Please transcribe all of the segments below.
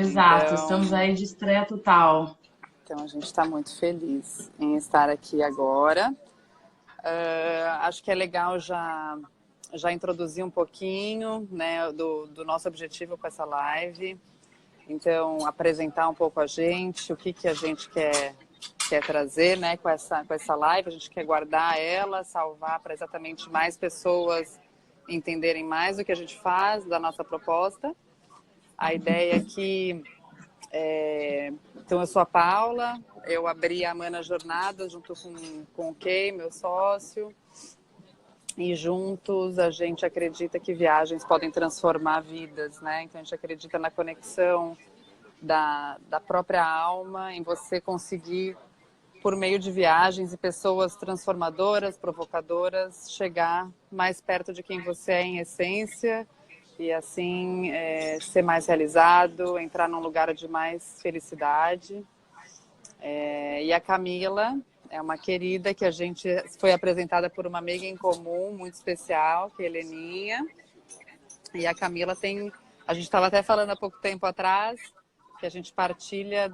Exato, estamos Então, aí de estreia total. então a gente está muito feliz em estar aqui agora. Acho que é legal já introduzir um pouquinho, né, do nosso objetivo com essa live. Então, apresentar um pouco a gente, o que a gente quer trazer, né, com essa live. A gente quer guardar ela, salvar para exatamente mais pessoas entenderem mais o que a gente faz, da nossa proposta. A ideia aqui então, eu sou a Paula, eu abri a Mana Jornada junto com o Kay, meu sócio, e juntos a gente acredita que viagens podem transformar vidas, né? Então, a gente acredita na conexão da própria alma, em você conseguir, por meio de viagens e pessoas transformadoras, provocadoras, chegar mais perto de quem você é em essência e assim ser mais realizado, entrar num lugar de mais felicidade. E a Camila é uma querida que a gente foi apresentada por uma amiga em comum muito especial, que é a Heleninha. E a Camila a gente estava até falando há pouco tempo atrás que a gente partilha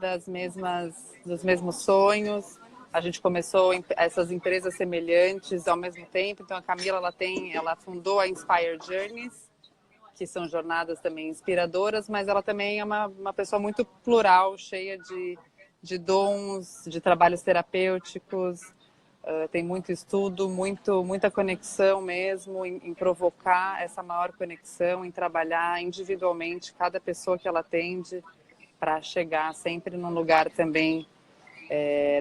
dos mesmos sonhos. A gente começou essas empresas semelhantes ao mesmo tempo. Então a Camila ela fundou a Inspire Journeys, que são jornadas também inspiradoras, mas ela também é uma pessoa muito plural, cheia de dons, de trabalhos terapêuticos, tem muito estudo, muita conexão mesmo, em provocar essa maior conexão, em trabalhar individualmente cada pessoa que ela atende, para chegar sempre num lugar também,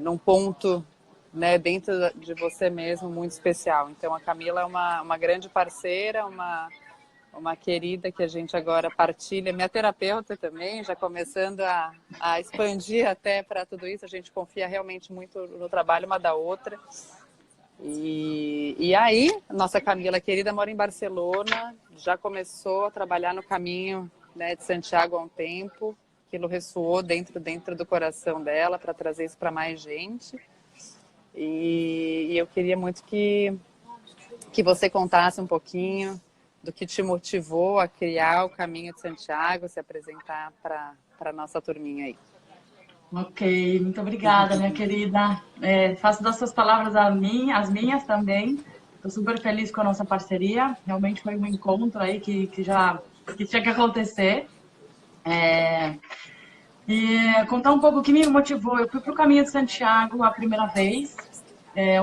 num ponto, né, dentro de você mesmo muito especial. Então a Camila é uma grande parceira, uma querida que a gente agora partilha, minha terapeuta também, já começando a expandir até para tudo isso. A gente confia realmente muito no trabalho uma da outra. E aí, nossa Camila querida mora em Barcelona, já começou a trabalhar no caminho, né, de Santiago há um tempo. Aquilo ressoou dentro do coração dela para trazer isso para mais gente. E eu queria muito que você contasse um pouquinho do que te motivou a criar o Caminho de Santiago, se apresentar para a nossa turminha aí. Ok, muito obrigada, minha querida. Faço das suas palavras as minhas também. Estou super feliz com a nossa parceria. Realmente foi um encontro aí que tinha que acontecer. E contar um pouco o que me motivou. Eu fui para o Caminho de Santiago a primeira vez,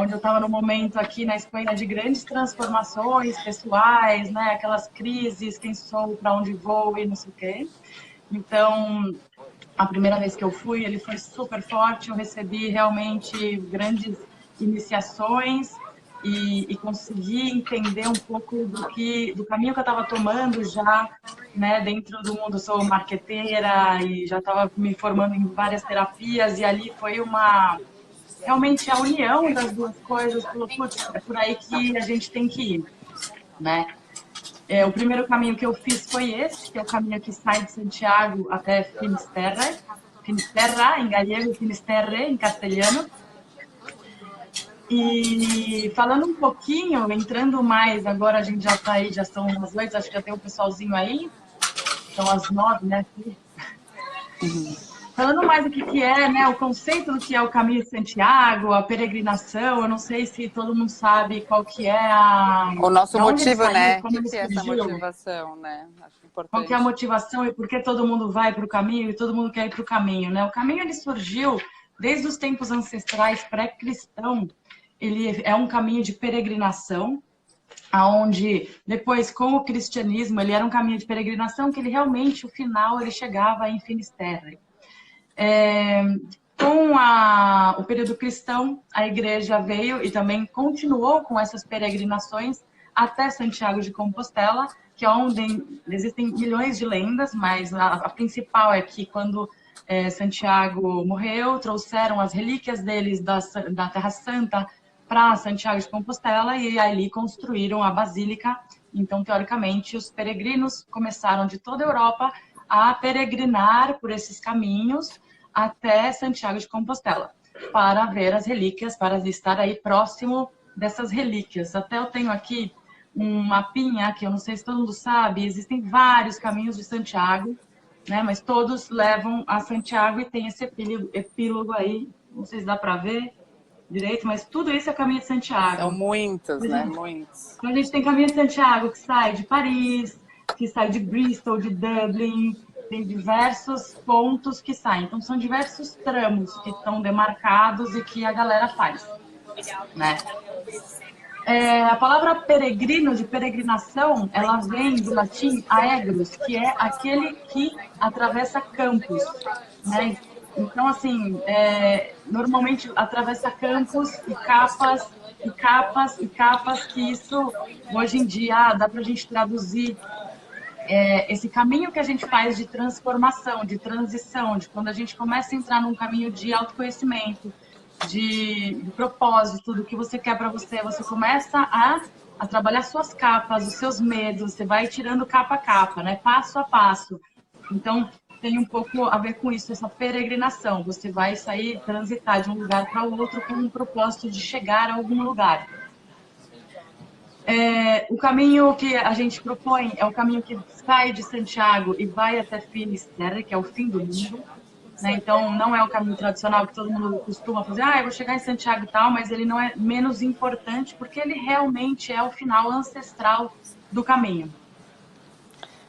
onde eu estava no momento aqui na Espanha de grandes transformações pessoais, né? Aquelas crises, quem sou, para onde vou e não sei o quê. Então, a primeira vez que eu fui, ele foi super forte. Eu recebi realmente grandes iniciações e consegui entender um pouco do caminho que eu estava tomando já, né, dentro do mundo. Eu sou marqueteira e já estava me formando em várias terapias e ali foi realmente a união das duas coisas. Falou, putz, é por aí que a gente tem que ir, né? O primeiro caminho que eu fiz foi esse, que é o caminho que sai de Santiago até Finisterre. Finisterra, em galego, Finisterre, em castelhano. E falando um pouquinho, entrando mais, agora a gente já está aí, já são umas 8, acho que já tem um pessoalzinho aí, são as 9, né? Falando mais do que é, né, o conceito do que é o Caminho de Santiago, a peregrinação, eu não sei se todo mundo sabe qual que é O nosso da onde ele motivo, saiu, né? O como ele que é essa surgiu. motivação, né? Acho Qual que é a importante. motivação e por que todo mundo vai para o caminho e todo mundo quer ir para o caminho, né? O caminho ele surgiu desde os tempos ancestrais pré-cristão. Ele é um caminho de peregrinação, aonde depois com o cristianismo ele era um caminho de peregrinação que ele realmente o final ele chegava em Finisterre. Com o período cristão, a igreja veio e também continuou com essas peregrinações até Santiago de Compostela, que é onde existem milhões de lendas, mas a principal é que quando Santiago morreu, trouxeram as relíquias deles da Terra Santa para Santiago de Compostela e ali construíram a Basílica. Então, teoricamente, os peregrinos começaram de toda a Europa a peregrinar por esses caminhos até Santiago de Compostela, para ver as relíquias, para estar aí próximo dessas relíquias. Até eu tenho aqui um mapinha, que eu não sei se todo mundo sabe, existem vários caminhos de Santiago, né? Mas todos levam a Santiago e tem esse epílogo aí, não sei se dá para ver direito, mas tudo isso é caminho de São Santiago. muitos, né? Muitos. Então a gente tem caminho de Santiago que sai de Paris, que sai de Bristol, de Dublin, tem diversos pontos que saem. Então são diversos tramos que estão demarcados e que a galera faz, né? A palavra peregrino, de peregrinação, ela vem do latim aegros, que é aquele que atravessa campos, né? Então, assim, normalmente atravessa campos e capas, e capas, e capas, que isso, hoje em dia, dá para a gente traduzir esse caminho que a gente faz de transformação, de transição, de quando a gente começa a entrar num caminho de autoconhecimento, de propósito, do que você quer para você, você começa a trabalhar suas capas, os seus medos, você vai tirando capa a capa, né? Passo a passo. Então, tem um pouco a ver com isso, essa peregrinação. Você vai sair, transitar de um lugar para o outro com um propósito de chegar a algum lugar. O caminho que a gente propõe é o caminho que sai de Santiago e vai até Finisterre, que é o fim do mundo. Né? Então, não é o caminho tradicional que todo mundo costuma fazer. Eu vou chegar em Santiago e tal, mas ele não é menos importante porque ele realmente é o final ancestral do caminho.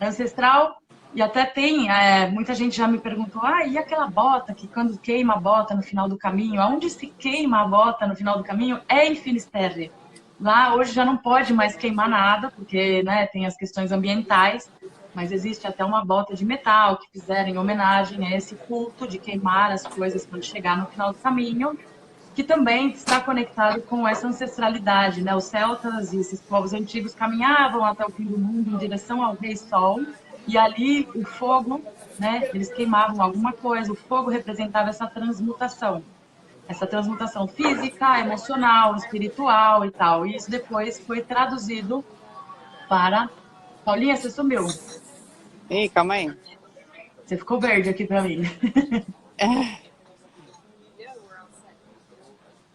Ancestral, e até tem, muita gente já me perguntou, e aquela bota, que quando queima a bota no final do caminho, aonde se queima a bota no final do caminho é em Finisterre. Lá hoje já não pode mais queimar nada, porque, né, tem as questões ambientais, mas existe até uma bota de metal que fizeram em homenagem a esse culto de queimar as coisas quando chegar no final do caminho, que também está conectado com essa ancestralidade, né? Os celtas e esses povos antigos caminhavam até o fim do mundo em direção ao Rei Sol, e ali o fogo, né, eles queimavam alguma coisa, o fogo representava essa transmutação física, emocional, espiritual e tal. E isso depois foi traduzido para... Paulinha, você sumiu. Ih, calma aí. Você ficou verde aqui para mim.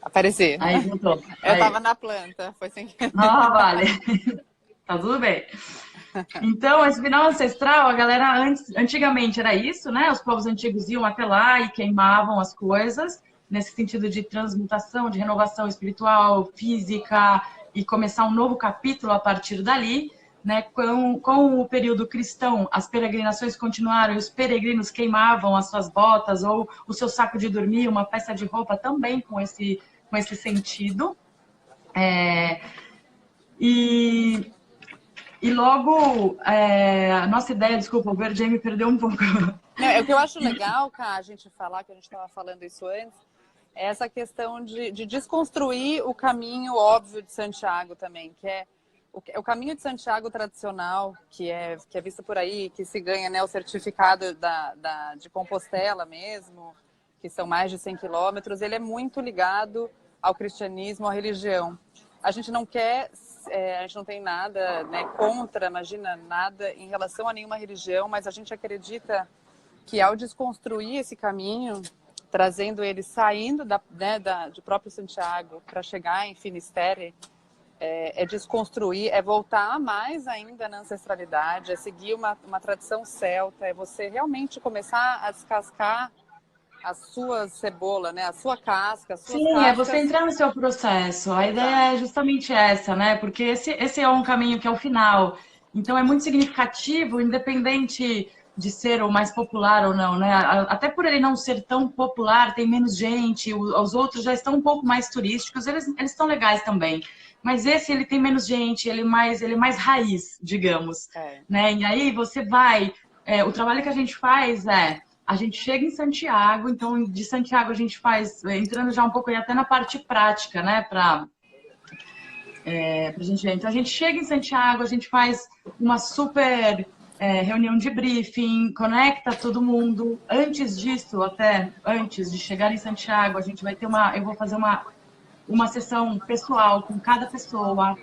Apareci. Aí voltou. Eu tava na planta, foi sem querer. Vale. Tá tudo bem. Então, esse final ancestral, a galera antigamente era isso, né? Os povos antigos iam até lá e queimavam as coisas, nesse sentido de transmutação, de renovação espiritual, física, e começar um novo capítulo a partir dali. Né? Com o período cristão, as peregrinações continuaram e os peregrinos queimavam as suas botas ou o seu saco de dormir, uma peça de roupa, também com esse sentido. E logo, a nossa ideia, desculpa, o Verde me perdeu um pouco. O que eu acho legal, Ká, a gente falar, que a gente estava falando isso antes, é essa questão de desconstruir o caminho óbvio de Santiago também, que é o caminho de Santiago tradicional, que é visto por aí, que se ganha, né, o certificado de Compostela mesmo, que são mais de 100 quilômetros, ele é muito ligado ao cristianismo, à religião. A gente não quer, a gente não tem nada, né, contra, imagina, nada em relação a nenhuma religião, mas a gente acredita que ao desconstruir esse caminho, trazendo ele, saindo de próprio Santiago para chegar em Finisterre, é desconstruir, é voltar mais ainda na ancestralidade, é seguir uma tradição celta, é você realmente começar a descascar a sua cebola, né? A sua casca, as suas Sim, cascas. é você entrar no seu processo. A ideia é justamente essa, né? Porque esse é um caminho que é o final. Então é muito significativo, independente de ser o mais popular ou não, né? Até por ele não ser tão popular, tem menos gente, os outros já estão um pouco mais turísticos, eles estão legais também. Mas esse, ele tem menos gente, ele é mais raiz, digamos. Né? E aí você vai... o trabalho que a gente faz a gente chega em Santiago, então de Santiago a gente faz, entrando já um pouco aí até na parte prática, né? Pra gente ver. Então a gente chega em Santiago, a gente faz uma super reunião de briefing, conecta todo mundo. Antes disso, até antes de chegar em Santiago, a gente vai ter eu vou fazer uma sessão pessoal com cada pessoa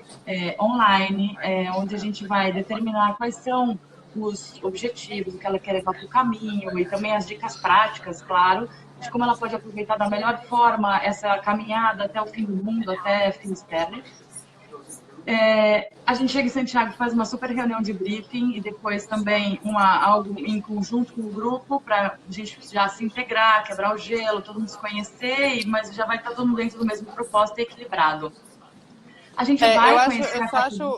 online, onde a gente vai determinar quais são os objetivos, o que ela quer levar para o caminho e também as dicas práticas, claro, de como ela pode aproveitar da melhor forma essa caminhada até o fim do mundo, até Finisterre. A gente chega em Santiago, faz uma super reunião de briefing e depois também algo em conjunto com o grupo para a gente já se integrar, quebrar o gelo, todo mundo se conhecer, mas já vai estar todo mundo dentro do mesmo propósito e equilibrado. A gente vai conhecer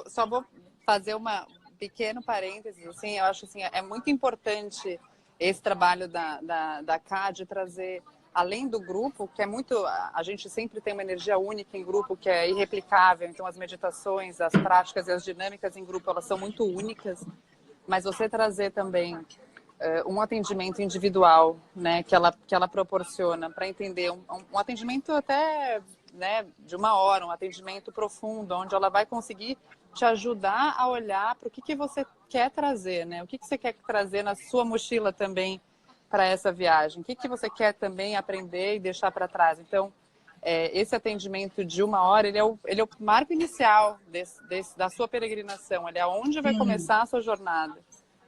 só vou fazer uma pequeno parênteses, assim, eu acho assim, é muito importante esse trabalho da CAD trazer, além do grupo, que é muito, a gente sempre tem uma energia única em grupo, que é irreplicável, então as meditações, as práticas e as dinâmicas em grupo, elas são muito únicas, mas você trazer também um atendimento individual, né, que ela proporciona para entender um atendimento até, né, de 1 hora, um atendimento profundo, onde ela vai conseguir te ajudar a olhar para o que você quer trazer, né? O que você quer trazer na sua mochila também para essa viagem? O que você quer também aprender e deixar para trás? Então, esse atendimento de 1 hora, ele é o marco inicial da sua peregrinação. Ele é onde vai começar a sua jornada.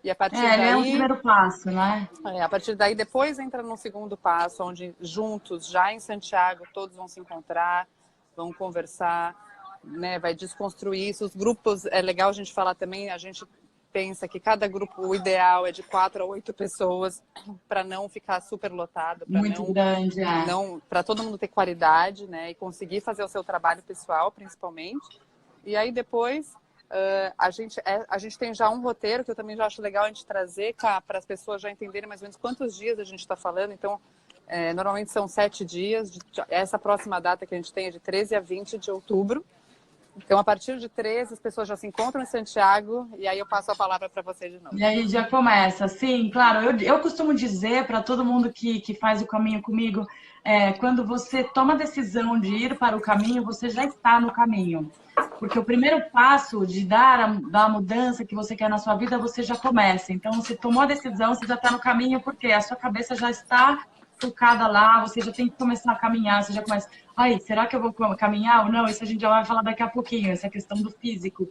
E a partir daí... Ele é um primeiro passo, né? A partir daí, depois entra no segundo passo, onde juntos, já em Santiago, todos vão se encontrar, vão conversar, né, vai desconstruir isso. Os grupos, é legal a gente falar também, a gente pensa que cada grupo, o ideal é de 4 a 8 pessoas, para não ficar super lotado, para todo mundo ter qualidade, né, e conseguir fazer o seu trabalho pessoal, principalmente. E aí depois a gente tem já um roteiro que eu também já acho legal a gente trazer para as pessoas já entenderem mais ou menos quantos dias a gente está falando. Então, normalmente são 7 dias. Essa próxima data que a gente tem é de 13 a 20 de outubro. Então, a partir de 13, as pessoas já se encontram em Santiago e aí eu passo a palavra para você de novo. E aí já começa. Sim, claro. Eu costumo dizer para todo mundo que faz o caminho comigo, quando você toma a decisão de ir para o caminho, você já está no caminho. Porque o primeiro passo de dar a mudança que você quer na sua vida, você já começa. Então, você tomou a decisão, você já está no caminho, porque a sua cabeça já está focada lá, você já tem que começar a caminhar, você já começa, ai, será que eu vou caminhar ou não? Isso a gente já vai falar daqui a pouquinho, essa questão do físico.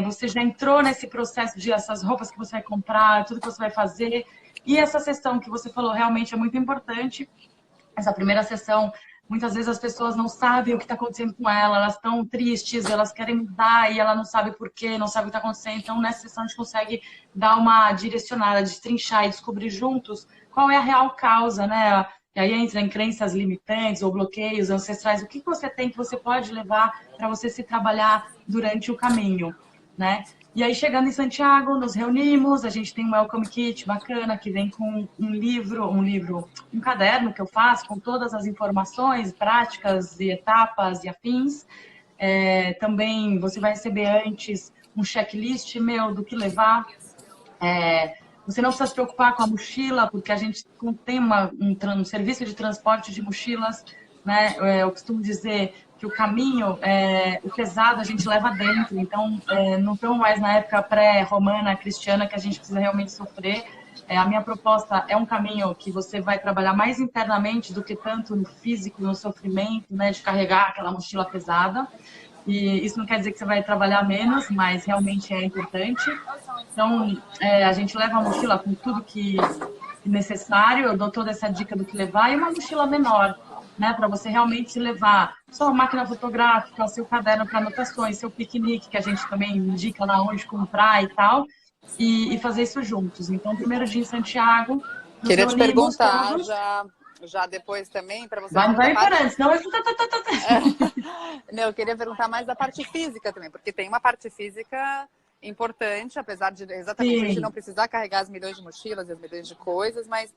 Você já entrou nesse processo de essas roupas que você vai comprar, tudo que você vai fazer, e essa sessão que você falou realmente é muito importante, essa primeira sessão. Muitas vezes as pessoas não sabem o que está acontecendo com ela, elas estão tristes, elas querem mudar e ela não sabe por quê, não sabe o que está acontecendo. Então, nessa sessão, a gente consegue dar uma direcionada, destrinchar e descobrir juntos qual é a real causa, né? E aí entra em crenças limitantes ou bloqueios ancestrais. O que você tem que você pode levar para você se trabalhar durante o caminho, né? E aí, chegando em Santiago, nos reunimos, a gente tem um welcome kit bacana, que vem com um caderno que eu faço, com todas as informações, práticas e etapas e afins. Também você vai receber antes um checklist meu do que levar. Você não precisa se preocupar com a mochila, porque a gente tem um serviço de transporte de mochilas, né? Eu costumo dizer que o caminho, o pesado a gente leva dentro, então não estamos mais na época pré-romana, cristiana, que a gente precisa realmente sofrer. A minha proposta é um caminho que você vai trabalhar mais internamente do que tanto no físico, no sofrimento, né, de carregar aquela mochila pesada. E isso não quer dizer que você vai trabalhar menos, mas realmente é importante. Então, a gente leva a mochila com tudo que necessário, eu dou toda essa dica do que levar, e uma mochila menor, né, para você realmente levar sua máquina fotográfica, seu caderno para anotações, seu piquenique, que a gente também indica lá onde comprar e tal, e fazer isso juntos. Então, primeiro dia em Santiago, queria te perguntar já depois também, para você... Vai parando, senão eu... Não, eu queria perguntar mais da parte física também, porque tem uma parte física importante, apesar de exatamente a gente não precisar carregar as milhões de mochilas e as milhões de coisas, mas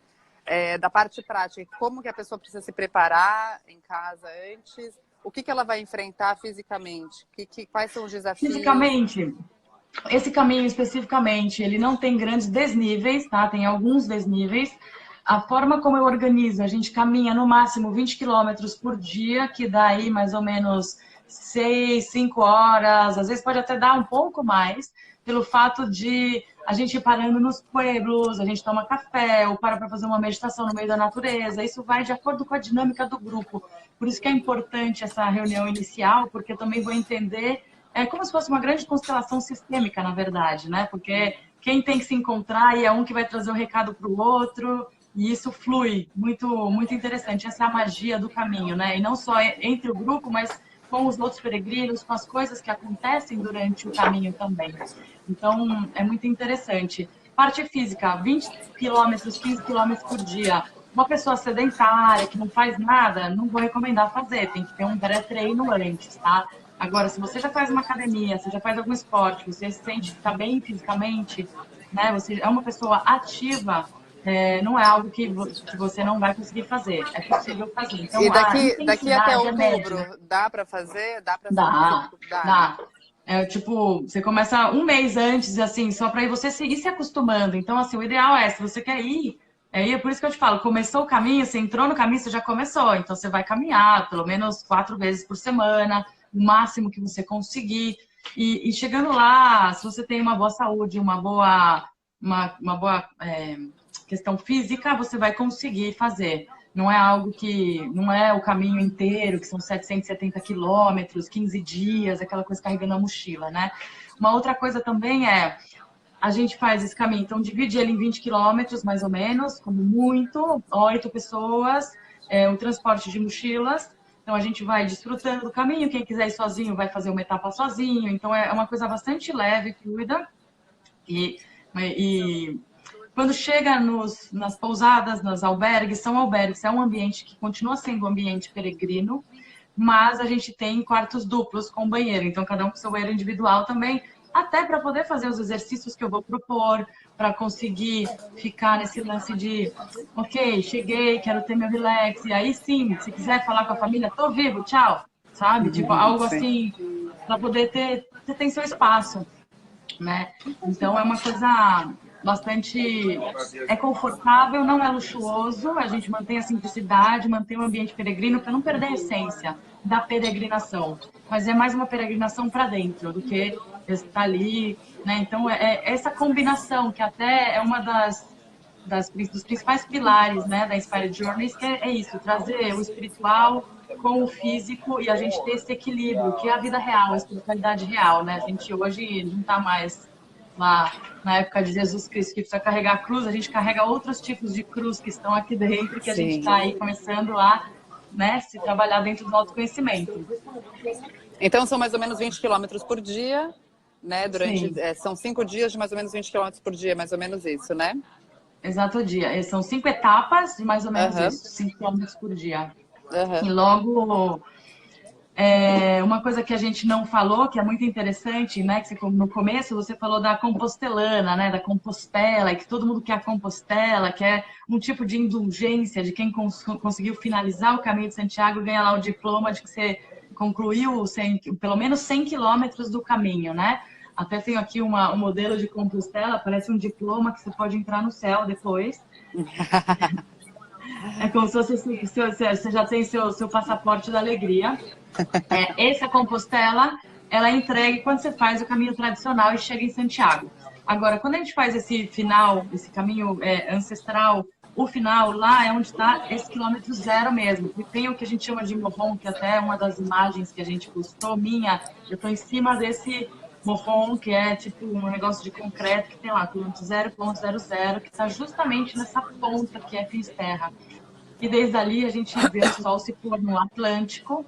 da parte prática, como que a pessoa precisa se preparar em casa antes, o que ela vai enfrentar fisicamente, quais são os desafios? Fisicamente, esse caminho especificamente, ele não tem grandes desníveis, tá? Tem alguns desníveis. A forma como eu organizo, a gente caminha no máximo 20 quilômetros por dia, que dá aí mais ou menos 6, 5 horas, às vezes pode até dar um pouco mais, pelo fato de a gente ir parando nos pueblos, a gente toma café, ou para fazer uma meditação no meio da natureza. Isso vai de acordo com a dinâmica do grupo. Por isso que é importante essa reunião inicial, porque eu também vou entender, como se fosse uma grande constelação sistêmica, na verdade, né? Porque quem tem que se encontrar e é um que vai trazer o recado para o outro, e isso flui, muito, muito interessante. Essa é a magia do caminho, né? E não só entre o grupo, mas com os outros peregrinos, com as coisas que acontecem durante o caminho também. Então, é muito interessante. Parte física, 20 quilômetros, 15 quilômetros por dia. Uma pessoa sedentária, que não faz nada, não vou recomendar fazer. Tem que ter um pré-treino antes, tá? Agora, se você já faz uma academia, você já faz algum esporte, você se sente que está bem fisicamente, né? Você é uma pessoa ativa, não é algo que você não vai conseguir fazer. É possível fazer. Então, E a daqui até intensidade é outubro, média. dá para fazer? Dá para Dá, fazer? Dá, né? dá. É tipo, você começa um mês antes, assim, só para você ir se acostumando. Então, assim, o ideal é, se você quer ir, é por isso que eu te falo, começou o caminho, você entrou no caminho, você já começou. Então, você vai caminhar pelo menos 4 vezes por semana, o máximo que você conseguir. E chegando lá, se você tem uma boa saúde, uma boa questão física, você vai conseguir fazer. Não é algo que... Não é o caminho inteiro, que são 770 quilômetros, 15 dias, aquela coisa carregando a mochila, né? Uma outra coisa também é... A gente faz esse caminho, então divide ele em 20 quilômetros, mais ou menos, como muito, 8 pessoas, o transporte de mochilas. Então a gente vai desfrutando do caminho, quem quiser ir sozinho vai fazer uma etapa sozinho. Então é uma coisa bastante leve, fluida. E quando chega nas pousadas, nos albergues, é um ambiente que continua sendo um ambiente peregrino, mas a gente tem quartos duplos com banheiro, então cada um com seu banheiro individual também, até para poder fazer os exercícios que eu vou propor, para conseguir ficar nesse lance de, ok, cheguei, quero ter meu relax, e aí sim, se quiser falar com a família, tô vivo, tchau, sabe? Tipo, algo Sim. assim, para poder você tem seu espaço, né? Então é uma coisa bastante... É confortável, não é luxuoso, a gente mantém a simplicidade, mantém o ambiente peregrino para não perder a essência da peregrinação. Mas é mais uma peregrinação para dentro do que estar ali, né? Então é essa combinação que até é uma dos principais pilares, né, da Inspired Journeys, que é isso, trazer o espiritual com o físico e a gente ter esse equilíbrio, que é a vida real, a espiritualidade real, né? A gente hoje não está mais lá na época de Jesus Cristo, que precisa carregar a cruz, a gente carrega outros tipos de cruz que estão aqui dentro, que a gente Sim. está aí começando a, né, se trabalhar dentro do autoconhecimento. Então são mais ou menos 20 quilômetros por dia, né? Sim. São 5 dias de mais ou menos 20 quilômetros por dia, mais ou menos isso, né? Exato dia. São 5 etapas de mais ou menos Aham. isso, 5 quilômetros por dia. E Aham. logo, uma coisa que a gente não falou, que é muito interessante, né? Que no começo você falou da compostelana, né? Da Compostela, e que todo mundo quer a Compostela, que é um tipo de indulgência de quem conseguiu finalizar o caminho de Santiago e ganhar lá o diploma de que você concluiu pelo menos 100 quilômetros do caminho, né? Até tenho aqui um modelo de Compostela, parece um diploma que você pode entrar no céu depois. É como se você já tem seu passaporte da alegria. Essa Compostela, ela é entregue quando você faz o caminho tradicional e chega em Santiago. Agora, quando a gente faz esse final, esse caminho ancestral, o final lá é onde está esse quilômetro zero mesmo. E tem o que a gente chama de morrom, que até é uma das imagens que a gente postou, eu estou em cima desse morrom, que é tipo um negócio de concreto que tem lá, quilômetro 0,00, que está justamente nessa ponta que é Finisterra. E desde ali a gente vê o sol se pôr no Atlântico,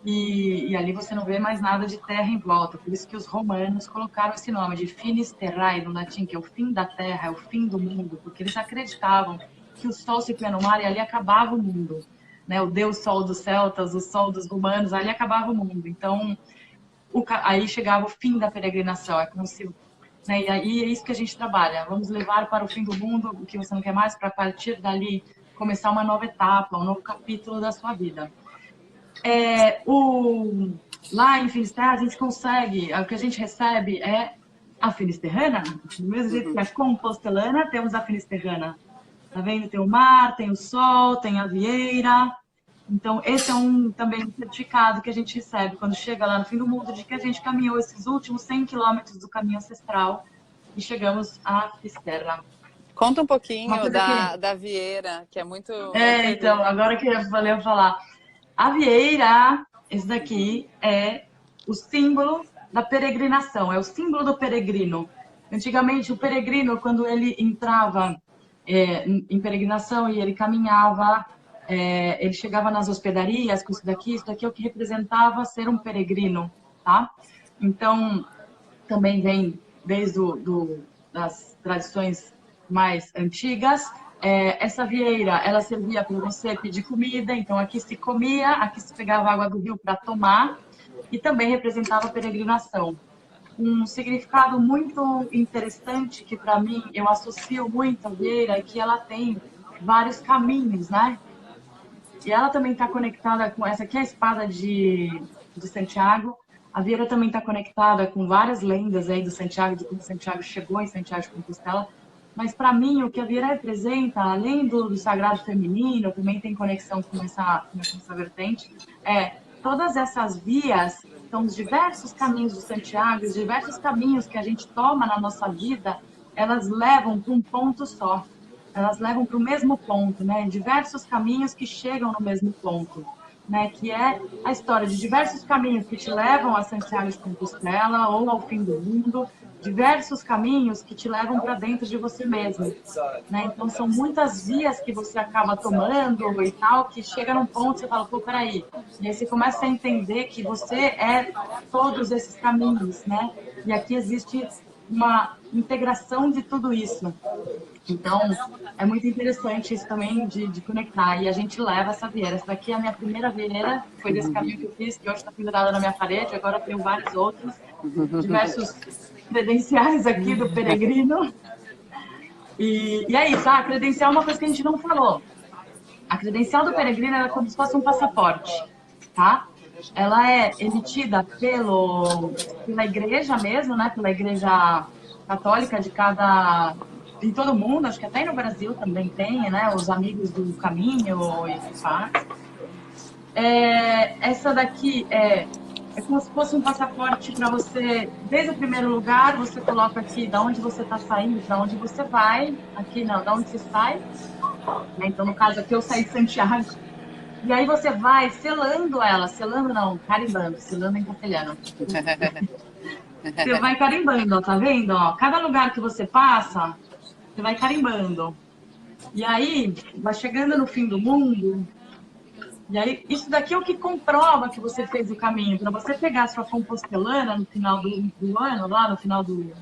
e ali você não vê mais nada de terra em volta. Por isso que os romanos colocaram esse nome de Finis Terrae, no latim, que é o fim da terra, é o fim do mundo, porque eles acreditavam que o sol se punha no mar e ali acabava o mundo. Né? O deus sol dos celtas, o sol dos romanos, ali acabava o mundo. Então, aí chegava o fim da peregrinação. É como se... Né? E aí é isso que a gente trabalha. Vamos levar para o fim do mundo o que você não quer mais, para partir dali começar uma nova etapa, um novo capítulo da sua vida. Lá em Finisterra, a gente consegue, o que a gente recebe é a finisterrana, do mesmo jeito que a compostelana, temos a finisterrana. Tá vendo? Tem o mar, tem o sol, tem a vieira. Então, esse é também um certificado que a gente recebe quando chega lá no fim do mundo, de que a gente caminhou esses últimos 100 quilômetros do caminho ancestral e chegamos à Finisterra. Conta um pouquinho da Vieira, que é muito... Então, agora que eu falei, falar. A Vieira, esse daqui, é o símbolo da peregrinação, é o símbolo do peregrino. Antigamente, o peregrino, quando ele entrava em peregrinação e ele caminhava ele chegava nas hospedarias com isso daqui é o que representava ser um peregrino, tá? Então, também vem desde das tradições mais antigas. Essa vieira, ela servia para você pedir comida, então aqui se comia, aqui se pegava água do rio para tomar, e também representava peregrinação. Um significado muito interessante que, para mim, eu associo muito à vieira é que ela tem vários caminhos, né? E ela também está conectada com essa aqui, é a espada de Santiago. A vieira também está conectada com várias lendas aí do Santiago, de como Santiago chegou em Santiago de Compostela. Mas, para mim, o que a vieira representa, além do sagrado feminino, também tem conexão com essa vertente, todas essas vias são os diversos caminhos de Santiago, os diversos caminhos que a gente toma na nossa vida, elas levam para um ponto só. Elas levam para o mesmo ponto, né? Diversos caminhos que chegam no mesmo ponto, né? Que é a história de diversos caminhos que te levam a Santiago de Compostela ou ao fim do mundo, diversos caminhos que te levam para dentro de você mesmo, né? Então são muitas vias que você acaba tomando e tal, que chega num ponto que você fala, pô, peraí. E aí você começa a entender que você é todos esses caminhos, né? E aqui existe uma integração de tudo isso. Então, é muito interessante isso também de conectar. E a gente leva essa vieira. Essa daqui é a minha primeira vieira, foi desse caminho que eu fiz, que hoje está pendurada na minha parede. Agora eu tenho vários outros, diversos credenciais aqui do peregrino. E é isso, a credencial é uma coisa que a gente não falou. A credencial do peregrino é como se fosse um passaporte, tá? Ela é emitida pela igreja mesmo, né? Pela igreja católica de em todo mundo, acho que até no Brasil também tem, né? Os amigos do caminho e faz. Essa daqui é como se fosse um passaporte para você, desde o primeiro lugar, você coloca aqui de onde você está saindo, para onde você vai, aqui não, de onde você sai. Então, no caso aqui, eu saí de Santiago. E aí você vai selando ela, selando não, carimbando, selando em castelhano. Você vai carimbando, ó, tá vendo? Ó, cada lugar que você passa, você vai carimbando. E aí, vai chegando no fim do mundo. E aí, isso daqui é o que comprova que você fez o caminho. Para você pegar a sua compostelana no final do ano, lá no final do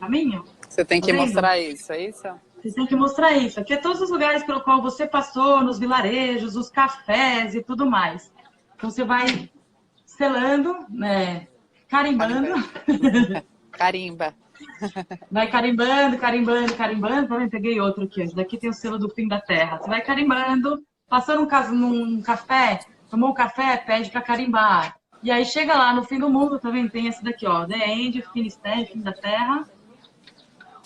caminho. Você tem tá que vendo? mostrar isso, é isso? Você tem que mostrar isso. Aqui é todos os lugares pelo qual você passou, nos vilarejos, os cafés e tudo mais. Então você vai selando, né, carimbando. Carimba. Vai carimbando, carimbando, carimbando. Também peguei outro aqui. Esse daqui tem o selo do fim da terra. Você vai carimbando, passando num café, tomou um café, pede para carimbar. E aí chega lá no fim do mundo, também tem esse daqui, ó, The End, Finisterre, fim da terra.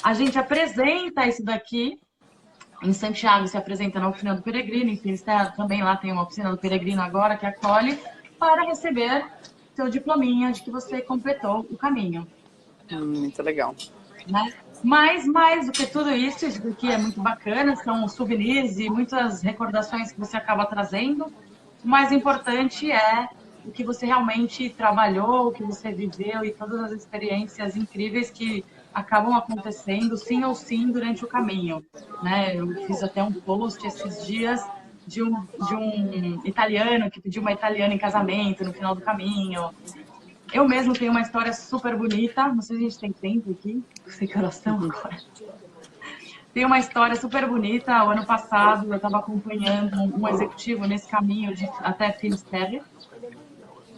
A gente apresenta isso daqui. Em Santiago se apresenta na oficina do peregrino, em Finisterre também lá tem uma oficina do peregrino agora que acolhe para receber seu diplominha de que você completou o caminho. Muito legal. Né? Mas mais do que tudo isso aqui é muito bacana, são souvenirs e muitas recordações que você acaba trazendo. O mais importante é o que você realmente trabalhou, o que você viveu e todas as experiências incríveis que acabam acontecendo sim ou sim durante o caminho, né? Eu fiz até um post esses dias de um italiano que pediu uma italiana em casamento no final do caminho. Eu mesmo tenho uma história super bonita, não sei se a gente tem tempo aqui, não sei que oração agora. Tem uma história super bonita. O ano passado eu estava acompanhando um executivo nesse caminho até Finisterre.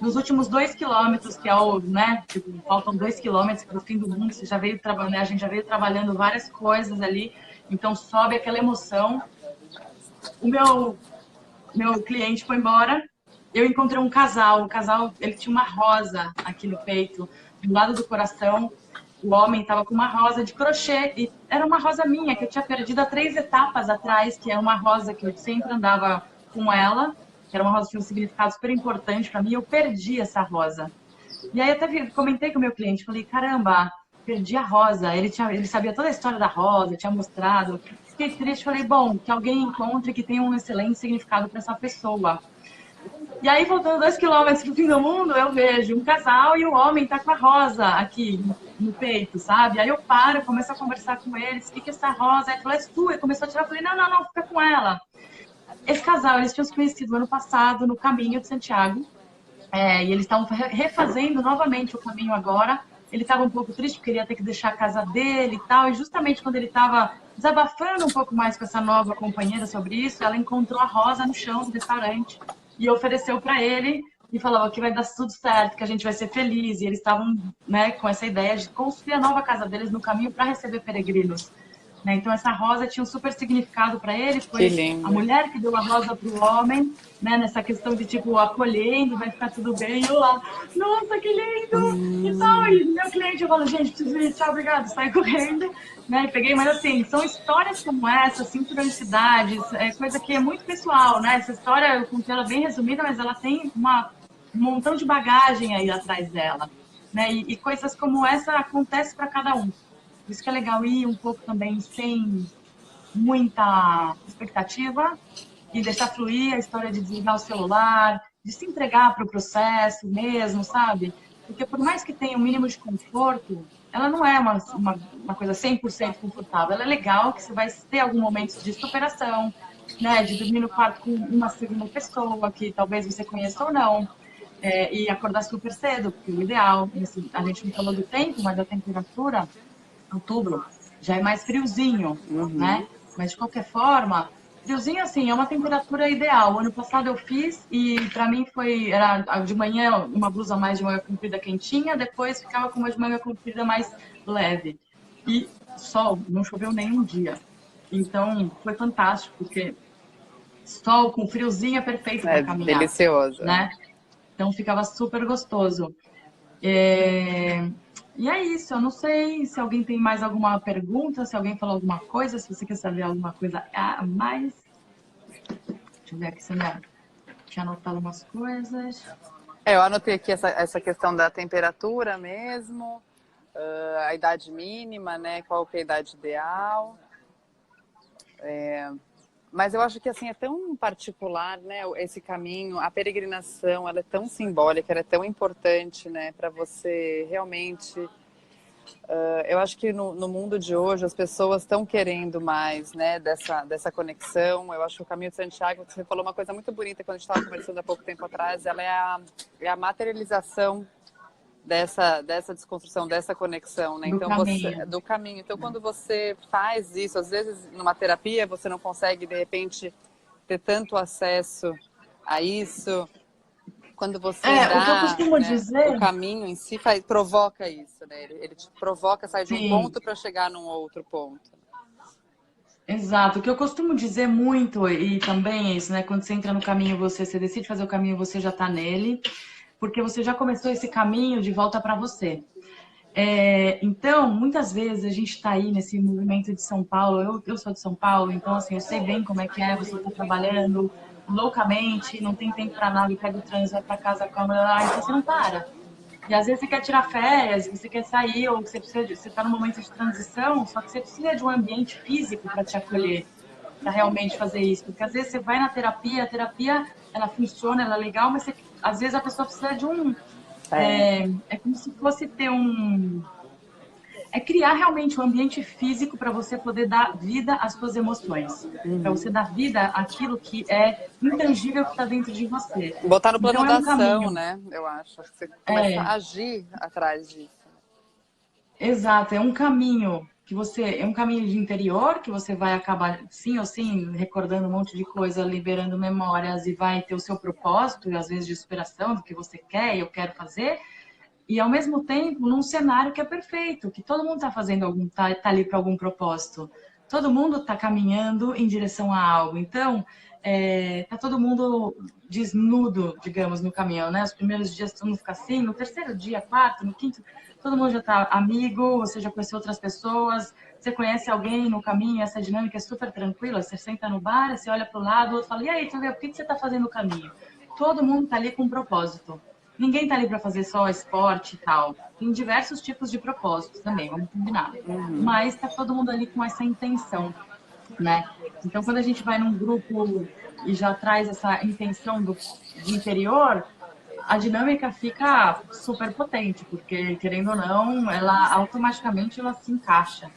Nos últimos 2 quilômetros, que é o, né, tipo, faltam 2 quilômetros para o fim do mundo, você já veio trabalhando, a gente já veio trabalhando várias coisas ali, então sobe aquela emoção. O meu cliente foi embora, eu encontrei um casal, o casal, ele tinha uma rosa aqui no peito, do lado do coração. O homem estava com uma rosa de crochê, e era uma rosa minha, que eu tinha perdido há 3 etapas atrás, que é uma rosa que eu sempre andava com ela, que era uma rosa que tinha um significado super importante para mim, eu perdi essa rosa. E aí eu até comentei com o meu cliente, falei, caramba, perdi a rosa. Ele sabia toda a história da rosa, tinha mostrado. Fiquei triste, falei, bom, que alguém encontre que tenha um excelente significado para essa pessoa. E aí, voltando 2 quilômetros pro fim do mundo, eu vejo um casal e o homem tá com a rosa aqui no peito, sabe? Aí eu paro, começo a conversar com eles, o que é essa rosa? Ele falou, é sua. E começou a tirar, eu falei, não, fica com ela. esse casal, eles tinham se conhecido ano passado no caminho de Santiago, e eles estavam refazendo novamente o caminho agora. Ele estava um pouco triste, porque ele ia ter que deixar a casa dele e tal. E justamente quando ele estava desabafando um pouco mais com essa nova companheira sobre isso, ela encontrou a Rosa no chão do restaurante e ofereceu para ele e falava que vai dar tudo certo, que a gente vai ser feliz. E eles estavam, né, com essa ideia de construir a nova casa deles no caminho para receber peregrinos. Né? Então, essa rosa tinha um super significado para ele. Que Foi a lindo. mulher que deu a rosa para o homem, né? Nessa questão de, tipo, acolhendo, vai ficar tudo bem. Eu lá, nossa, que lindo! E tal. E meu cliente, eu falo, gente, preciso ir, tchau, obrigado. Sai correndo, né? E peguei, mas assim, são histórias como essa, sincronicidades, coisa que é muito pessoal, né? Essa história, eu contei ela bem resumida, mas ela tem um montão de bagagem aí atrás dela. Né? E coisas como essa acontecem para cada um. Por isso que é legal ir um pouco também sem muita expectativa e deixar fluir a história de desligar o celular, de se entregar para o processo mesmo, sabe? Porque por mais que tenha um mínimo de conforto, ela não é uma coisa 100% confortável. Ela é legal, que você vai ter algum momento de superação, né? De dormir no quarto com uma segunda pessoa, que talvez você conheça ou não. E acordar super cedo, porque o ideal, a gente não falou do tempo, mas a temperatura, outubro, já é mais friozinho, Uhum. né? Mas de qualquer forma, friozinho assim, é uma temperatura ideal. O ano passado eu fiz e para mim era de manhã uma blusa mais de manga comprida quentinha, depois ficava com uma de manga comprida mais leve. E sol, não choveu nenhum dia. Então foi fantástico, porque sol com friozinho é perfeito para É caminhar, delicioso. É. né? Então ficava super gostoso. É... E é isso, eu não sei se alguém tem mais alguma pergunta, se alguém falou alguma coisa, se você quer saber alguma coisa a mais. Deixa eu ver aqui se eu tinha anotado umas coisas. Eu anotei aqui essa questão da temperatura mesmo, a idade mínima, né? Qual que é a idade ideal. Mas eu acho que assim é tão particular, né? Esse caminho, a peregrinação, ela é tão simbólica, ela é tão importante, né? Para você realmente. Eu acho que no mundo de hoje as pessoas estão querendo mais, né? Dessa conexão. Eu acho que o Caminho de Santiago, você falou uma coisa muito bonita quando a gente estava conversando há pouco tempo atrás. Ela é a materialização dessa desconstrução, dessa conexão, né? Do Então você caminho. do caminho. Então quando você faz isso, às vezes numa terapia você não consegue de repente ter tanto acesso a isso. Quando você O que eu dá, costumo né, o dizer, caminho em si provoca isso, né? Ele te provoca sair de um sim, ponto para chegar num outro ponto. exato. O que eu costumo dizer muito, e também é isso, né? Quando você entra no caminho, você decide fazer o caminho, você já está nele, porque você já começou esse caminho de volta para você. Então, muitas vezes a gente está aí nesse movimento de São Paulo. Eu sou de São Paulo, então assim, eu sei bem como é que é. Você está trabalhando loucamente, não tem tempo para nada, pega o trânsito, vai para casa, come lá, então você não para. E às vezes você quer tirar férias, você quer sair, ou você você está num momento de transição, só que você precisa de um ambiente físico para te acolher, para realmente fazer isso. Porque às vezes você vai na terapia, a terapia ela funciona, ela é legal, mas às vezes a pessoa precisa de um. É. É como se fosse ter um. É criar realmente um ambiente físico para você poder dar vida às suas emoções. Para você dar vida àquilo que é intangível que está dentro de você. Botar no plano Então é da um ação, caminho. né? Eu acho. Acho que você começa É, a agir atrás disso. exato, é um caminho que é um caminho de interior que você vai acabar sim ou sim recordando um monte de coisa, liberando memórias e vai ter o seu propósito, e às vezes de superação do que você quer e eu quero fazer, e ao mesmo tempo num cenário que é perfeito, que todo mundo está fazendo tá ali para algum propósito. Todo mundo está caminhando em direção a algo. Então, tá todo mundo desnudo, digamos, no caminhão, né? Os primeiros dias todo mundo fica assim, no terceiro dia, quarto, no quinto, todo mundo já está amigo, você já conheceu outras pessoas, você conhece alguém no caminho, essa dinâmica é super tranquila, você senta no bar, você olha para o lado, o outro fala, e aí, por que você está fazendo o caminho? Todo mundo está ali com um propósito. Ninguém está ali para fazer só esporte e tal. Tem diversos tipos de propósitos também, vamos combinar. Mas está todo mundo ali com essa intenção, né? Então, quando a gente vai num grupo e já traz essa intenção de interior, a dinâmica fica super potente, porque, querendo ou não, ela automaticamente ela se encaixa.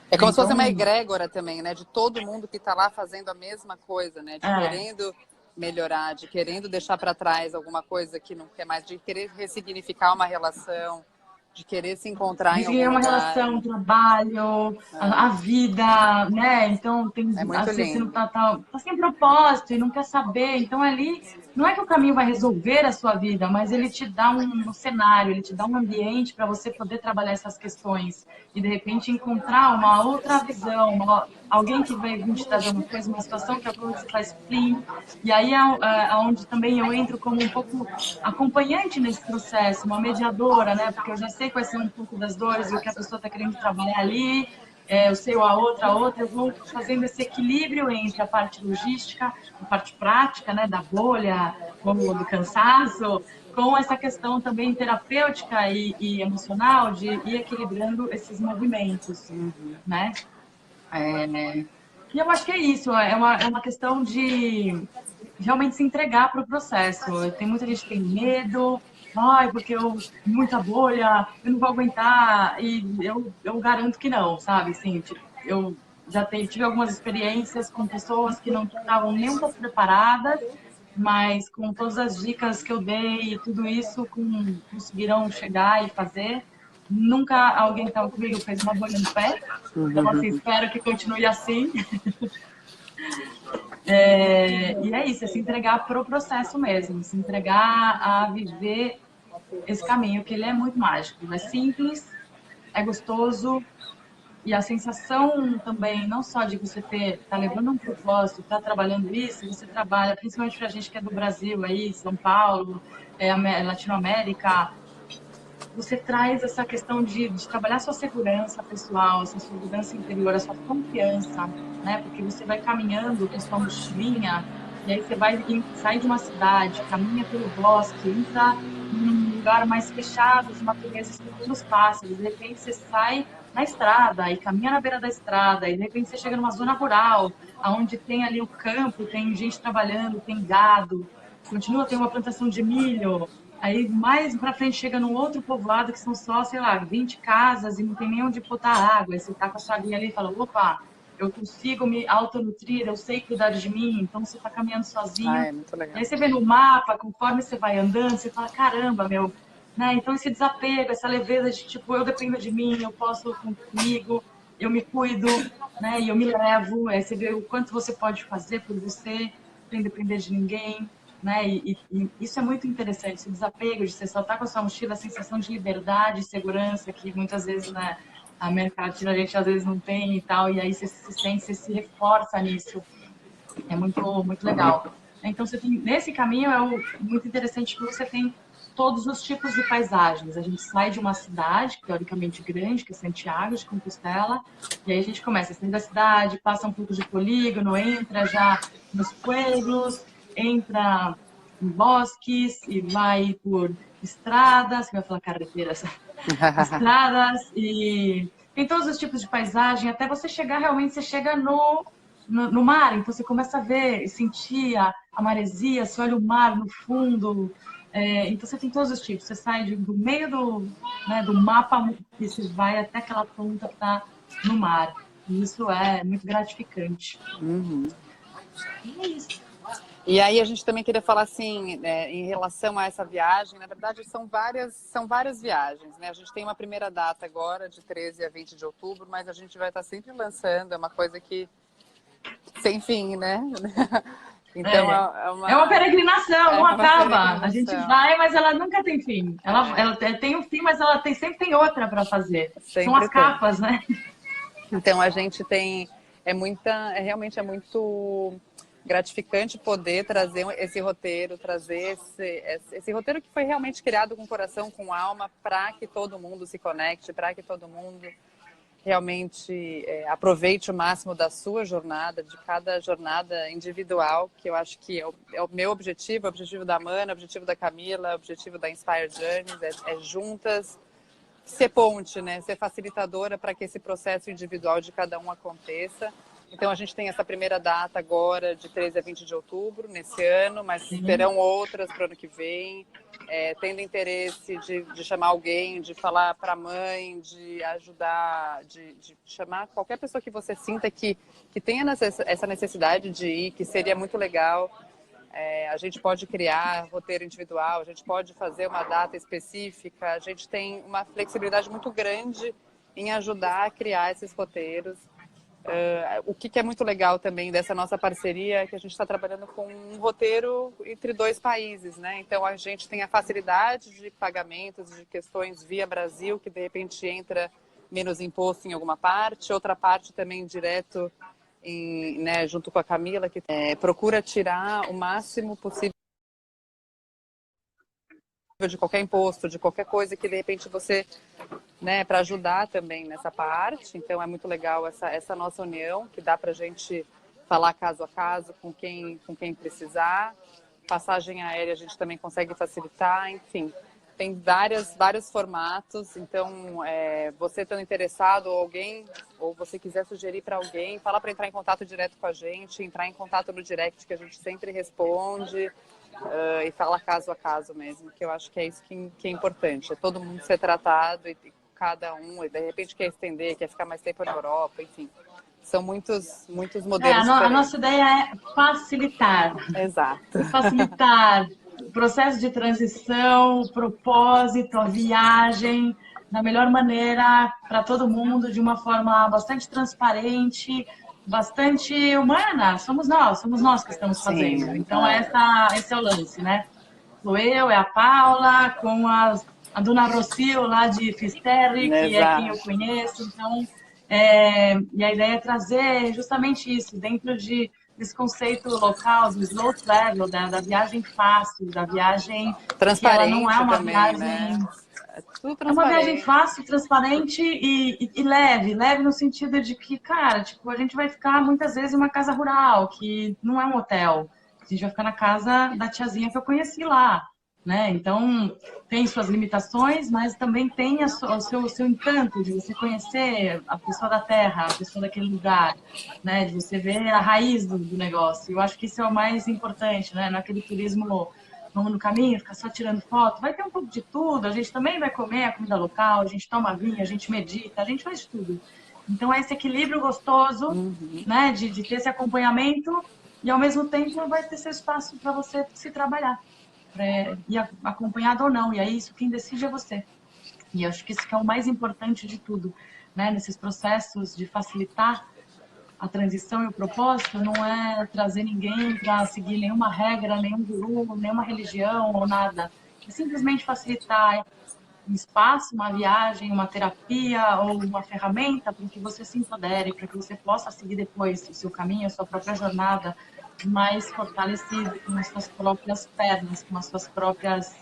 É como se fosse Então, uma egrégora também, né? De todo mundo que está lá fazendo a mesma coisa, né? De querendo melhorar, de querendo deixar para trás alguma coisa que não quer mais, de querer ressignificar uma relação, de querer se encontrar em algum desenvolver uma lugar. relação, trabalho, a vida, né? Então, É às muito vezes você não lindo. tá sem propósito e não quer saber. Então, ali, não é que o caminho vai resolver a sua vida, mas ele te dá um cenário, ele te dá um ambiente para você poder trabalhar essas questões e, de repente, encontrar uma outra visão, alguém que vai vir te trazer uma coisa, uma situação que é quando você faz plim. E aí é onde também eu entro como um pouco acompanhante nesse processo, uma mediadora, né? Porque eu já sei quais são um pouco das dores e o que a pessoa está querendo trabalhar ali, eu sei a outra, eu vou fazendo esse equilíbrio entre a parte logística, a parte prática, né, da bolha, como do cansaço, com essa questão também terapêutica e emocional de ir equilibrando esses movimentos, né? E eu acho que é isso, é uma questão de realmente se entregar para o processo. Tem muita gente que tem medo, ai, porque muita bolha, eu não vou aguentar, e eu garanto que não, sabe? Assim, tipo, eu já tive algumas experiências com pessoas que não estavam nem um pouco preparadas, mas com todas as dicas que eu dei e tudo isso, conseguiram chegar e fazer. Nunca alguém que estava comigo fez uma bolha no pé, então, assim, espero que continue assim. E é isso, é se entregar para o processo mesmo, se entregar a viver esse caminho, que ele é muito mágico. É simples, é gostoso, e a sensação também, não só de você tá levando um propósito, tá trabalhando isso, você trabalha, principalmente para a gente que é do Brasil, aí, São Paulo, Latinoamérica, você traz essa questão de trabalhar sua segurança pessoal, sua segurança interior, a sua confiança, né? Porque você vai caminhando com sua mochilinha, e aí você vai sair de uma cidade, caminha pelo bosque, entra num lugar mais fechado, de natureza, escutando os pássaros, de repente você sai na estrada e caminha na beira da estrada, e de repente você chega numa zona rural, onde tem ali o campo, tem gente trabalhando, tem gado, continua, tem uma plantação de milho, aí mais para frente chega num outro povoado que são só, sei lá, 20 casas e não tem nem onde botar água. Aí você tá com a sua aguinha ali e fala, opa, eu consigo me autonutrir, eu sei cuidar de mim, então você tá caminhando Ah, sozinho. é muito E legal. aí você vê no mapa, conforme você vai andando, você fala, caramba, meu, né? Então esse desapego, essa leveza de tipo, eu dependo de mim, eu posso comigo, eu me cuido, né? E eu me levo. Aí você vê o quanto você pode fazer por você, sem depender de ninguém, né? E isso é muito interessante, esse desapego de você soltar com a sua mochila, a sensação de liberdade e segurança que muitas vezes na América Latina a gente às vezes não tem e tal, e aí você se sente, você se reforça nisso. É muito legal. Então, você tem, nesse caminho muito interessante que você tem todos os tipos de paisagens. A gente sai de uma cidade, teoricamente grande, que é Santiago de Compostela, e aí a gente começa a sair da cidade, passa um pouco de polígono, entra já nos pueblos, entra em bosques e vai por estradas, que vai falar carreteras, estradas, e tem todos os tipos de paisagem, até você chegar realmente, você chega no mar, então você começa a ver e sentir a maresia, você olha o mar no fundo, então você tem todos os tipos, você sai do meio do mapa e você vai até aquela ponta que está no mar, e isso é muito gratificante. E é isso. E aí a gente também queria falar assim, em relação a essa viagem, na verdade são várias viagens, né? A gente tem uma primeira data agora, de 13 a 20 de outubro, mas a gente vai estar sempre lançando, é uma coisa que sem fim, né? Então É uma peregrinação, é não uma acaba. A gente peregrinação. vai, mas ela nunca tem fim. Ela tem um fim, mas ela sempre tem outra para fazer. São Sempre as tem. capas, né? Então a gente tem, realmente é muito gratificante poder trazer esse roteiro, trazer esse roteiro que foi realmente criado com coração, com alma, para que todo mundo se conecte, para que todo mundo realmente aproveite o máximo da sua jornada, de cada jornada individual, que eu acho que é o meu objetivo, o objetivo da Mana, o objetivo da Camila, o objetivo da Inspire Journeys, é juntas ser ponte, né? Ser facilitadora para que esse processo individual de cada um aconteça. Então a gente tem essa primeira data agora de 13 a 20 de outubro, nesse ano, mas Sim. terão outras para o ano que vem. Tendo interesse de chamar alguém, de falar para a mãe, de ajudar, de chamar qualquer pessoa que você sinta que tenha essa necessidade de ir, que seria muito legal. A gente pode criar roteiro individual, a gente pode fazer uma data específica, a gente tem uma flexibilidade muito grande em ajudar a criar esses roteiros. O que é muito legal também dessa nossa parceria é que a gente está trabalhando com um roteiro entre 2 países, né? Então a gente tem a facilidade de pagamentos, de questões via Brasil, que de repente entra menos imposto em alguma parte, outra parte também direto, né, junto com a Camila, que procura tirar o máximo possível de qualquer imposto, de qualquer coisa que de repente você, né, para ajudar também nessa parte. Então é muito legal essa nossa união, que dá para a gente falar caso a caso com quem precisar. Passagem aérea a gente também consegue facilitar, enfim. Tem vários formatos, então você estando interessado ou alguém, ou você quiser sugerir para alguém, fala para entrar em contato direto com a gente, entrar em contato no direct que a gente sempre responde. E fala caso a caso mesmo, que eu acho que é isso que é importante, é todo mundo ser tratado e cada um, e de repente quer estender, quer ficar mais tempo na Europa, enfim. São muitos modelos A diferentes. nossa ideia é facilitar. Exato. Facilitar o processo de transição, o propósito, a viagem, da melhor maneira para todo mundo, de uma forma bastante transparente, bastante humana. Somos nós que estamos fazendo. Sim, Então, esse é o lance, né? Sou eu, é a Paula, com a dona Rocio lá de Fisterri, que é quem eu exato. conheço. Então, e a ideia é trazer justamente isso, dentro desse conceito local, do slow travel, da viagem fácil, da viagem que ela não é Transparente uma também, né? viagem. É tudo É uma viagem transparente. fácil, transparente e leve. Leve no sentido de que, cara, tipo, a gente vai ficar muitas vezes em uma casa rural, que não é um hotel. A gente vai ficar na casa da tiazinha que eu conheci lá, né? Então, tem suas limitações, mas também tem o seu encanto de você conhecer a pessoa da terra, a pessoa daquele lugar, né? De você ver a raiz do negócio. Eu acho que isso é o mais importante, né? Naquele turismo, vamos no caminho, ficar só tirando foto. Vai ter um pouco de tudo, a gente também vai comer a comida local, a gente toma vinho, a gente medita, a gente faz tudo. Então, é esse equilíbrio gostoso, né? De ter esse acompanhamento e, ao mesmo tempo, vai ter seu espaço para você se trabalhar. Ir acompanhado ou não, e aí isso quem decide é você. E eu acho que isso que é o mais importante de tudo, né? Nesses processos de facilitar a transição e o propósito, não é trazer ninguém para seguir nenhuma regra, nenhum guru, nenhuma religião ou nada. É simplesmente facilitar um espaço, uma viagem, uma terapia ou uma ferramenta para que você se empodere, para que você possa seguir depois o seu caminho, a sua própria jornada, mais fortalecido, com as suas próprias pernas, com as suas próprias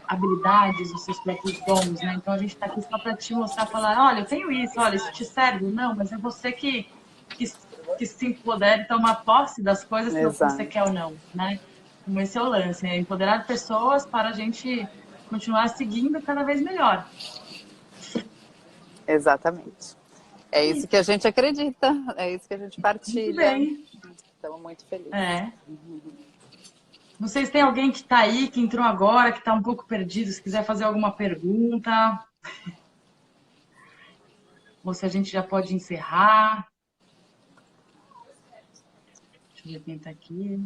habilidades, os seus próprios dons, né? Então a gente está aqui só para te mostrar, falar, olha, eu tenho isso, olha, isso te serve? Não, mas é você que, que se empodere, tomar posse das coisas que você Exato. quer ou não, né? Então esse é o lance, é empoderar pessoas para a gente continuar seguindo cada vez melhor. Exatamente. É isso que a gente acredita, é isso que a gente Muito partilha. bem. Estamos muito felizes. Não sei se tem alguém que está aí, que entrou agora, que está um pouco perdido, se quiser fazer alguma pergunta. Ou se a gente já pode encerrar. Deixa eu ver quem está aqui.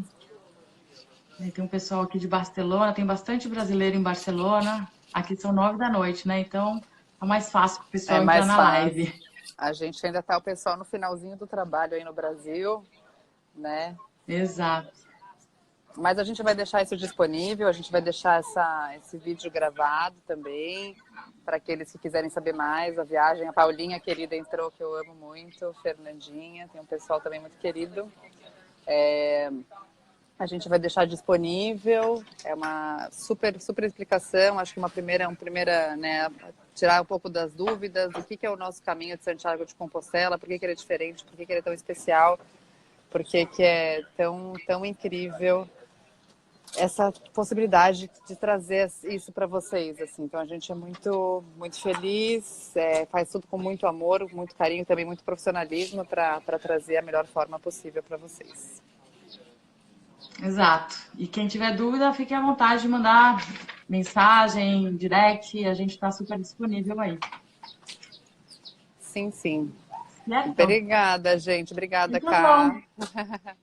Tem um pessoal aqui de Barcelona, tem bastante brasileiro em Barcelona. Aqui são 9 da noite, né? Então é mais fácil para o É pessoal entrar mais na fácil. live. A gente ainda tá o pessoal no finalzinho do trabalho aí no Brasil, né? Exato. Mas a gente vai deixar isso disponível, a gente vai deixar esse vídeo gravado também, para aqueles que quiserem saber mais a viagem. A Paulinha querida entrou, que eu amo muito, Fernandinha, tem um pessoal também muito querido. A gente vai deixar disponível, é uma super explicação, acho que uma primeira, né, tirar um pouco das dúvidas do que é o nosso caminho de Santiago de Compostela, por que ele é diferente, por que ele é tão especial, por que é tão incrível essa possibilidade de trazer isso para vocês, assim. Então a gente é muito, muito feliz, faz tudo com muito amor, muito carinho, também muito profissionalismo para trazer a melhor forma possível para vocês. Exato. E quem tiver dúvida, fique à vontade de mandar mensagem, direct, a gente está super disponível aí. Sim, sim. Certo? Obrigada, gente. Obrigada, Então, Ká. bom.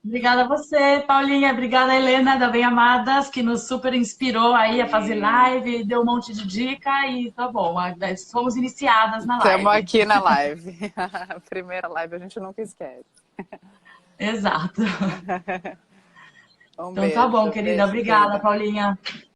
Obrigada a você, Paulinha. Obrigada, Helena, da Bem Amadas, que nos super inspirou aí a fazer live, deu um monte de dica e tá bom. Somos iniciadas na Estamos live. aqui na live. Primeira live, a gente nunca esquece. Exato. Um Então tá bom, beijo, querida. beijo, Obrigada, querida. Paulinha.